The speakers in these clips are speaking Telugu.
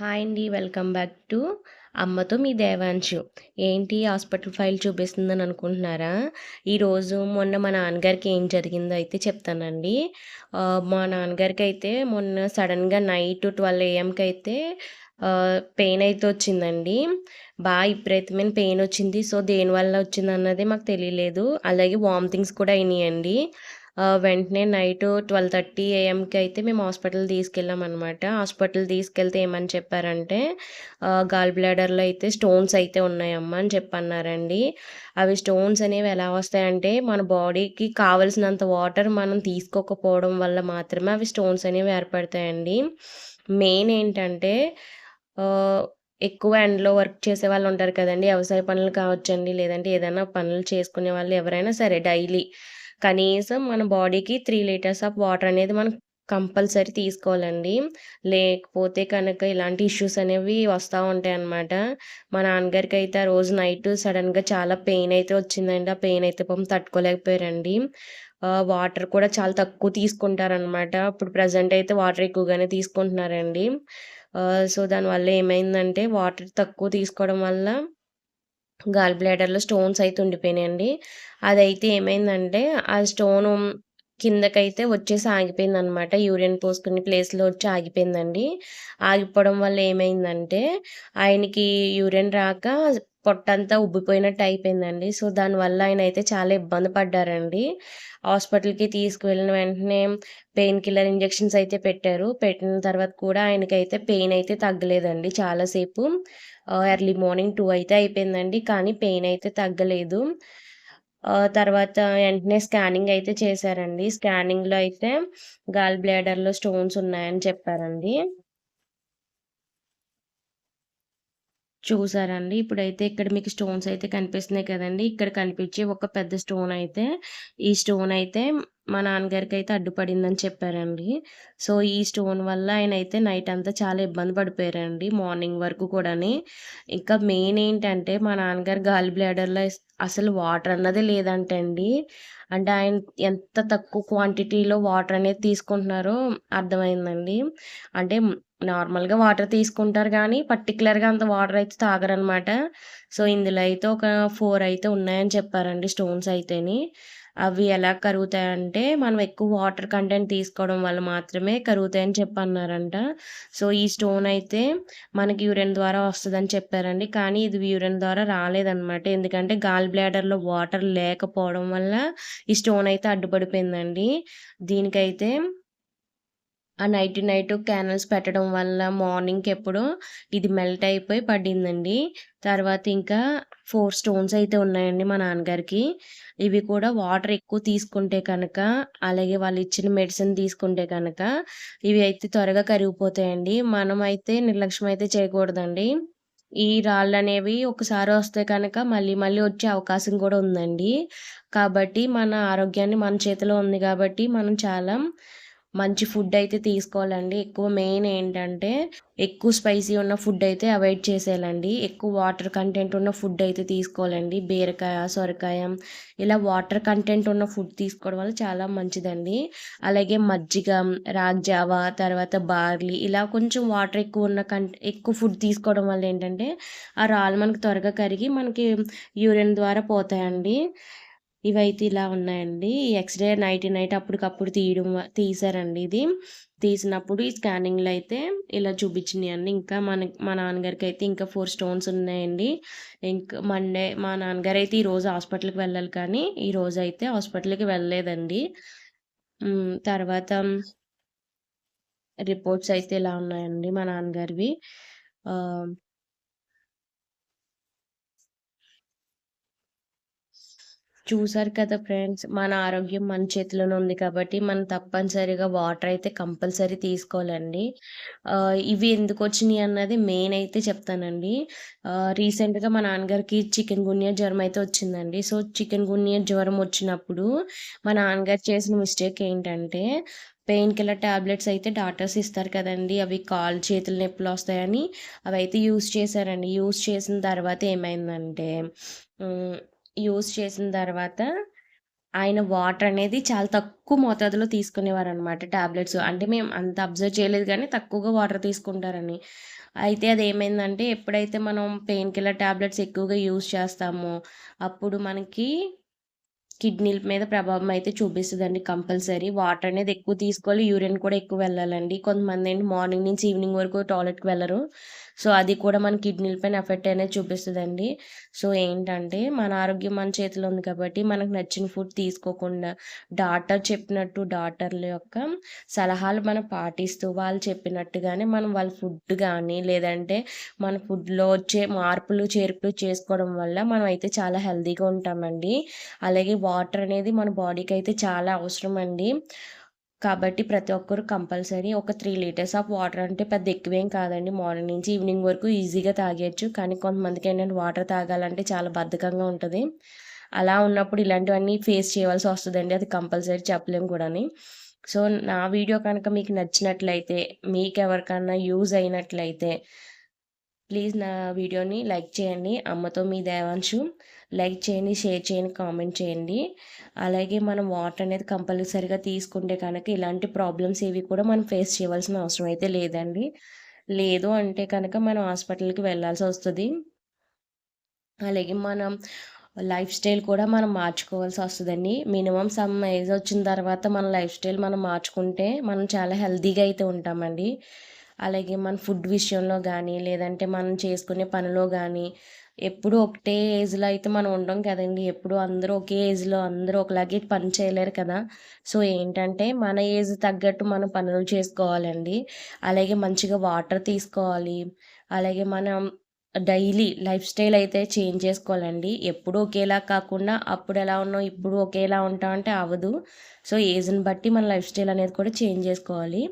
హాయ్ అండి. వెల్కమ్ బ్యాక్ టు అమ్మతో మీ దేవాంశు. ఏంటి హాస్పిటల్ ఫైల్ చూపిస్తుందని అనుకుంటున్నారా? ఈరోజు మొన్న మా నాన్నగారికి ఏం జరిగిందో అయితే చెప్తానండి. మా నాన్నగారికైతే మొన్న సడన్‌గా నైట్ 12 ఏఎంకి అయితే పెయిన్ అయితే వచ్చిందండి. విపరీతమైన పెయిన్ వచ్చింది. సో, దేనివల్ల వచ్చిందన్నది మాకు తెలియలేదు. అలాగే వామిటింగ్స్ కూడా అయినాయండి. వెంటనే నైటు 12:30 ఏఎంకి అయితే మేము హాస్పిటల్ తీసుకెళ్ళామనమాట. హాస్పిటల్ తీసుకెళ్తే ఏమని చెప్పారంటే, గాల్ బ్లాడర్‌లో అయితే స్టోన్స్ అయితే ఉన్నాయమ్మా అని చెప్పన్నారండి. అవి స్టోన్స్ అనేవి ఎలా వస్తాయంటే, మన బాడీకి కావాల్సినంత వాటర్ మనం తీసుకోకపోవడం వల్ల మాత్రమే అవి స్టోన్స్ అనేవి ఏర్పడతాయండి. మెయిన్ ఏంటంటే ఆహ్, ఎక్కువ ఎండలో వర్క్ చేసేవాళ్ళు ఉంటారు కదండీ! వ్యవసాయ పనులు కావచ్చండి, లేదంటే ఏదైనా పనులు చేసుకునే వాళ్ళు ఎవరైనా సరే డైలీ కనీసం మన బాడీకి 3 లీటర్స్ ఆఫ్ వాటర్ అనేది మనం కంపల్సరీ తీసుకోవాలండి. లేకపోతే కనుక ఇలాంటి ఇష్యూస్ అనేవి వస్తా ఉంటాయన్నమాట. మా నాన్నగారికైతే ఆ రోజు నైట్ సడెన్‌గా చాలా పెయిన్ అయితే వచ్చిందండి. ఆ పెయిన్ అయితే పాపం తట్టుకోలేకపోయారండి. వాటర్ కూడా చాలా తక్కువ తీసుకుంటారనమాట. ఇప్పుడు ప్రెజెంట్ అయితే వాటర్ ఎక్కువగానే తీసుకుంటున్నారండి. సో, దానివల్ల ఏమైందంటే వాటర్ తక్కువ తీసుకోవడం వల్ల గాల్ బ్లాడర్‌లో స్టోన్స్ అయితే ఉండిపోయినాయండి. అదైతే ఏమైందంటే, ఆ స్టోను కిందకైతే వచ్చేసి ఆగిపోయిందనమాట. యూరిన్ పోసుకునే ప్లేస్‌లో వచ్చి ఆగిపోయిందండి. ఆగిపోవడం వల్ల ఏమైందంటే, ఆయనకి యూరిన్ రాక పొట్టంతా ఉబ్బిపోయినట్టు అయిపోయిందండి. సో, దానివల్ల ఆయనైతే చాలా ఇబ్బంది పడ్డారండి. హాస్పిటల్‌కి తీసుకువెళ్ళిన వెంటనే పెయిన్ కిల్లర్ ఇంజెక్షన్స్ అయితే పెట్టారు. పెట్టిన తర్వాత కూడా ఆయనకైతే పెయిన్ అయితే తగ్గలేదండి చాలా సేపు. ఎర్లీ మార్నింగ్ 2 అయితే అయిపోయిందండి. కానీ పెయిన్ అయితే తగ్గలేదు. తర్వాత వెంటనే స్కానింగ్ అయితే చేశారండి. స్కానింగ్‌లో అయితే గాల్ బ్లాడర్‌లో స్టోన్స్ ఉన్నాయని చెప్పారండి. చూసారండి. ఇప్పుడైతే ఇక్కడ మీకు స్టోన్స్ అయితే కనిపిస్తున్నాయి కదండీ! ఇక్కడ కనిపించే ఒక పెద్ద స్టోన్ అయితే, ఈ స్టోన్ అయితే మా నాన్నగారికైతే అడ్డుపడిందని చెప్పారండి. సో, ఈ స్టోన్ వల్ల ఆయనైతే నైట్ అంతా చాలా ఇబ్బంది పడిపోయారండి. మార్నింగ్ వరకు కూడాని. ఇంకా మెయిన్ ఏంటంటే మా నాన్నగారు గాల్ బ్లాడర్‌లో అసలు వాటర్ అన్నదే లేదంటండి. అంటే ఆయన ఎంత తక్కువ క్వాంటిటీలో వాటర్ అనేది తీసుకుంటున్నారో అర్థమైందండి. అంటే నార్మల్‌గా వాటర్ తీసుకుంటారు గానీ, పర్టిక్యులర్‌గా అంత వాటర్ అయితే తాగరనమాట. సో, ఇందులో అయితే ఒక 4 అయితే ఉన్నాయని చెప్పారండి స్టోన్స్ అయితేని. అవి ఎలా కరుగుతాయంటే, మనం ఎక్కువ వాటర్ కంటెంట్ తీసుకోవడం వల్ల మాత్రమే కరుగుతాయని చెప్పన్నారంట. సో, ఈ స్టోన్ అయితే మనకి యూరిన్ ద్వారా వస్తదని చెప్పారండి. కానీ ఇది యూరిన్ ద్వారా రాలేదనమాట. ఎందుకంటే, గాల్ బ్లాడర్‌లో వాటర్ లేకపోవడం వల్ల ఈ స్టోన్ అయితే అడ్డుపడిపోయిందండి. దీనికైతే నైట్ క్యాండిల్స్ పెట్టడం వల్ల మార్నింగ్‌కెప్పుడో ఇది మెల్ట్ అయిపోయి పడిందండి. తర్వాత ఇంకా 4 స్టోన్స్ అయితే ఉన్నాయండి మా నాన్నగారికి. ఇవి కూడా వాటర్ ఎక్కువ తీసుకుంటే కనుక, అలాగే వాళ్ళిచ్చిన మెడిసిన్ తీసుకుంటే కనుక, ఇవి అయితే త్వరగా కరిగిపోతాయండి. మనమైతే నిర్లక్ష్యం అయితే చేయకూడదండి. ఈ రాళ్ళనేవి ఒకసారి వస్తే కనుక మళ్ళీ మళ్ళీ వచ్చే అవకాశం కూడా ఉందండి. కాబట్టి మన ఆరోగ్యాన్ని మన చేతిలో ఉంది కాబట్టి మనం చాలా మంచి ఫుడ్ అయితే తీసుకోవాలండి. ఎక్కువ మెయిన్ ఏంటంటే, ఎక్కువ స్పైసీ ఉన్న ఫుడ్ అయితే అవాయిడ్ చేసేయాలండి. ఎక్కువ వాటర్ కంటెంట్ ఉన్న ఫుడ్ అయితే తీసుకోవాలండి. బీరకాయ, సొరకాయ ఇలా వాటర్ కంటెంట్ ఉన్న ఫుడ్ తీసుకోవడం వల్ల చాలా మంచిదండి. అలాగే మజ్జిగ, రాగి జావ, తర్వాత బార్లీ ఇలా కొంచెం వాటర్ ఎక్కువ ఉన్న ఎక్కువ ఫుడ్ తీసుకోవడం వల్ల ఏంటంటే, ఆ రాళ్ళు మనకు త్వరగా కరిగి మనకి యూరిన్ ద్వారా పోతాయండి. ఇవైతే ఇలా ఉన్నాయండి. ఈ ఎక్స్‌రే నైట్ అప్పటికప్పుడు తీశారండి ఇది. తీసినప్పుడు ఈ స్కానింగ్‌లో అయితే ఇలా చూపించినియండి. ఇంకా మా నాన్నగారికైతే ఇంకా 4 స్టోన్స్ ఉన్నాయండి. మా నాన్నగారైతే ఈరోజు హాస్పిటల్‌కి వెళ్ళాలి కానీ, ఈరోజైతే హాస్పిటల్‌కి వెళ్ళలేదండి. తర్వాత రిపోర్ట్స్ అయితే ఇలా ఉన్నాయండి మా నాన్నగారివి. ఆహ్ చూసారు కదా ఫ్రెండ్స్. మన ఆరోగ్యం మన చేతిలోనే ఉంది కాబట్టి, మనం తప్పనిసరిగా వాటర్ అయితే కంపల్సరీ తీసుకోవాలండి. ఇవి ఎందుకొచ్చినియి అన్నది మెయిన్ అయితే చెప్తానండి. రీసెంట్‌గా మా నాన్నగారికి చికెన్ గున్యా జ్వరం అయితే వచ్చిందండి. సో, చికెన్ గున్యా జ్వరం వచ్చినప్పుడు మా నాన్నగారు చేసిన మిస్టేక్ ఏంటంటే, పెయిన్ కిల్లర్ టాబ్లెట్స్ అయితే డాక్టర్స్ ఇస్తారు కదండీ! అవి కాళ్ళు, చేతులు నొప్పులొస్తాయని అవైతే యూజ్ చేశారండి. యూజ్ చేసిన తర్వాత ఏమైందంటే హ్మ్. యూజ్ చేసిన తర్వాత ఆయన వాటర్ అనేది చాలా తక్కువ మోతాదులో తీసుకునేవారనమాట టాబ్లెట్స్. అంటే మేము అంత అబ్జర్వ్ చేయలేదు గానీ తక్కువగా వాటర్ తీసుకుంటారని. అయితే అదేమైందంటే ఎప్పుడైతే మనం పెయిన్ కిల్లర్ టాబ్లెట్స్ ఎక్కువగా యూజ్ చేస్తామో అప్పుడు మనకి కిడ్నీల మీద ప్రభావం అయితే చూపిస్తదండి కంపల్సరీ. వాటర్ అనేది ఎక్కువ తీసుకోవాలి. యూరిన్ కూడా ఎక్కువ వెళ్ళాలండి. కొంతమందేంటి మార్నింగ్ నుంచి ఈవినింగ్ వరకు టాయిలెట్‌కి వెళ్లరు. సో, అది కూడా మన కిడ్నీల పైన ఎఫెక్ట్ అనేది చూపిస్తదండి. సో, ఏంటంటే మన ఆరోగ్యం మన చేతిలో ఉంది కాబట్టి మనకు నచ్చిన ఫుడ్ తీసుకోకుండా డాక్టర్ చెప్పినట్టు డాక్టర్ల యొక్క సలహాలు మనం పాటిస్తూ వాళ్ళు చెప్పినట్టుగానే మనం వాళ్ళ ఫుడ్ గానీ, లేదంటే మన ఫుడ్‌లో వచ్చే మార్పులు, చేర్పులు చేసుకోవడం వల్ల మనమైతే చాలా హెల్తీగా ఉంటామండి. అలాగే వాటర్ అనేది మన బాడీకైతే చాలా అవసరమండి. కాబట్టి ప్రతి ఒక్కరు కంపల్సరీ ఒక 3 లీటర్స్ ఆఫ్ వాటర్ అంటే పెద్ద ఎక్కువేం కాదండి. మార్నింగ్ నుంచి ఈవినింగ్ వరకు ఈజీగా తాగేయొచ్చు. కానీ కొంతమందికేంటంటే వాటర్ తాగాలంటే చాలా బద్ధకంగా ఉంటది. అలా ఉన్నప్పుడు ఇలాంటివన్నీ ఫేస్ చేయాల్సి వస్తదండి. అది కంపల్సరీ చెప్పలేం కూడాని. సో, నా వీడియో కనుక మీకు నచ్చినట్లయితే, మీకెవరికన్నా యూజ్ అయినట్లయితే ప్లీజ్ నా వీడియోని లైక్ చేయండి. అమ్మతో మీ దేవాంశు. లైక్ చేయండి, షేర్ చేయండి, కామెంట్ చేయండి. అలాగే మనం వాటర్ అనేది కంపల్సరీగా తీసుకుంటే కనుక ఇలాంటి ప్రాబ్లమ్స్ ఏవి కూడా మనం ఫేస్ చేయవలసిన అవసరం అయితే లేదండి. లేదు అంటే కనుక మనం హాస్పిటల్‌కి వెళ్ళాల్సొస్తది. అలాగే మనం లైఫ్ స్టైల్ కూడా మనం మార్చుకోవాల్సొస్తదండి. మినిమమ్ సమ్ ఏజ్ వచ్చిన తర్వాత మన లైఫ్ స్టైల్ మనం మార్చుకుంటే మనం చాలా హెల్తీగా అయితే ఉంటామండి. అలాగే మన ఫుడ్ విషయంలో గానీ, లేదంటే మనం చేసుకునే పనిలో గానీ, ఎప్పుడూ ఒకటే ఏజ్‌లో అయితే మనం ఉండం కదండీ! ఎప్పుడూ అందరూ ఒకే ఏజ్‌లో అందరూ ఒకలాగే పని చేయలేరు కదా! సో, ఏంటంటే మన ఏజ్ తగ్గట్టు మనం పనులు చేసుకోవాలండి. అలాగే మంచిగా వాటర్ తీసుకోవాలి. అలాగే మనం డైలీ లైఫ్ స్టైల్ అయితే చేంజ్ చేసుకోవాలండి. ఎప్పుడూ ఒకేలా కాకుండా అప్పుడెలా ఉన్నాం, ఇప్పుడు ఒకేలా ఉంటాం అంటే అవ్వదు. సో, ఏజ్‌ని బట్టి మన లైఫ్ స్టైల్ అనేది కూడా చేంజ్ చేసుకోవాలి.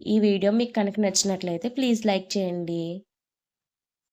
ఈ వీడియో మీకు కనుక నచ్చినట్లయితే ప్లీజ్ లైక్ చేయండి.